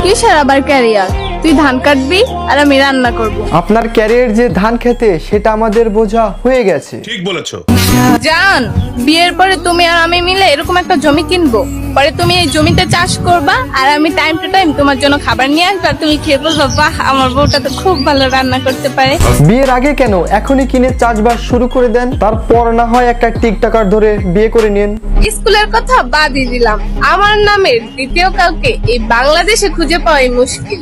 কিসের আবার ক্যারিয়ার? তুই ধান কাটবি আর আমি রান্না করব। আপনার ক্যারিয়ার যে ধান খেতে সেটা আমাদের বোঝা হয়ে গেছে। ঠিক বলেছো। জান, বিয়ের পরে তুমি আর আমি মিলে এরকম একটা জমি কিনবো, পরে তুমি এই জমিতে চাষ করবা আর আমি টাইম টু টাইম তোমার জন্য খাবার নিয়ে আসবো, আর তুমি খেয়ে বলবো বাহ আমার বউটা তো খুব ভালো রান্না করতে পারে। বিয়ের আগে কেন এখনই কিনে চাষবাস শুরু করে দেন, তারপর না হয় একটা টিকটাকার ধরে বিয়ে করে নিন। স্কুলের কথা বাদই দিলাম, আমার নামের দ্বিতীয় কাউকে এই বাংলাদেশে খুঁজে পাওয়াই মুশকিল।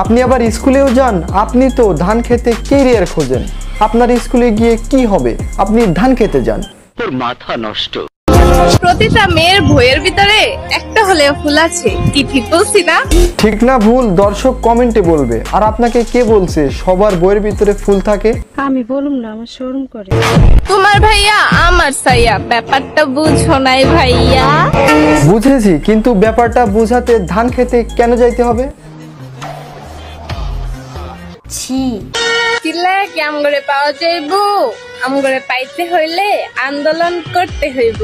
আপনি আবার স্কুলেও যান? আপনি তো ধান খেতে ক্যারিয়ার খোঁজেন। আপনার স্কুলে গিয়ে কি হবে? আপনি ধান খেতে যান। তোর মাথা নষ্ট। প্রতিটা মেয়ের বইয়ের ভিতরে একটা হলেও ফুল আছে, কি ঠিক বলছি না? ঠিক না ভুল দর্শক কমেন্টে বলবে। আর আপনাকে কে বলছে সবার বইয়ের ভিতরে ফুল থাকে? আমি বলুম না, আমার শরম করে। তোমার ভাইয়া আমার সাইয়া, ব্যাপারটা বুঝো নাই ভাইয়া। বুঝেছি, কিন্তু ব্যাপারটা বোঝাতে ধান খেতে কেন যাইতে হবে? চিল্লা কি আমগরে পাওয়া যাইবো? আমগরে পাইতে হইলে আন্দোলন করতে হইব।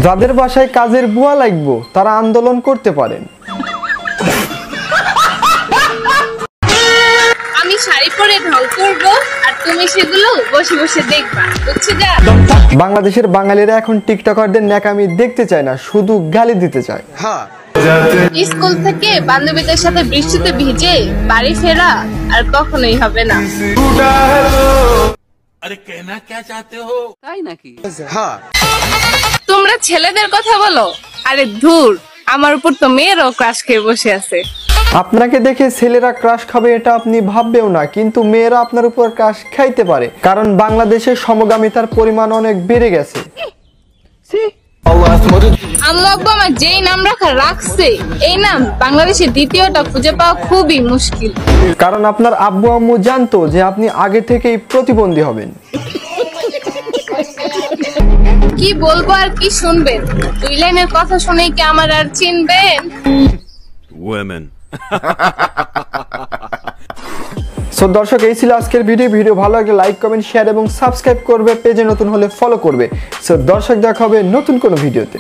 যাদের বাসায় কাজের বুয়া লাগবো তারা আন্দোলন করতে পারেন। আমি শাড়ি পরে ঢং করব আর তুমি সেগুলো বসে বসে দেখবা, বুঝছো? যা বাংলাদেশের বাঙালিরা এখন টিকটকারদের ন্যাকামি দেখতে চায় না, শুধু গালি দিতে চায়। স্কুল থেকে বান্ধবীদের সাথে বৃষ্টিতে ভিজে বাড়ি ফেরা আর কখনোই হবে না। আরে কেনা কে চাতে হো? তাই নাকি? তোমরা ছেলেদের কথা বলো, আরে ধুর, আমার উপর তো মেয়েরাও ক্রাশ খেয়ে বসে আছে। আপনাকে দেখে ছেলেরা ক্রাশ খাবে এটা আপনি ভাববেও না, কিন্তু মেয়েরা আপনার উপর ক্রাশ খাইতে পারে, কারণ বাংলাদেশের সমগামিতার পরিমাণ অনেক বেড়ে গেছে। আম্মু আব্বু আমার যেই নাম রাখছে এই নাম বাংলাদেশে দ্বিতীয়টা খুঁজে পাওয়া খুবই মুশকিল। কারণ আপনার আব্বু আম্মু জানতো যে আপনি আগে থেকেই প্রতিবন্ধী হবেন। কি বলবো আর কি শুনবেন? দুই লাইনের কথা শুনেই কি আমার আর চিনবেন? সো দর্শক, এই ছিল আজকের ভিডিও ভালো লাগলে লাইক কমেন্ট শেয়ার এবং সাবস্ক্রাইব করবে, পেজে নতুন হলে ফলো করবে। সো দর্শক, দেখা হবে নতুন কোনো ভিডিওতে।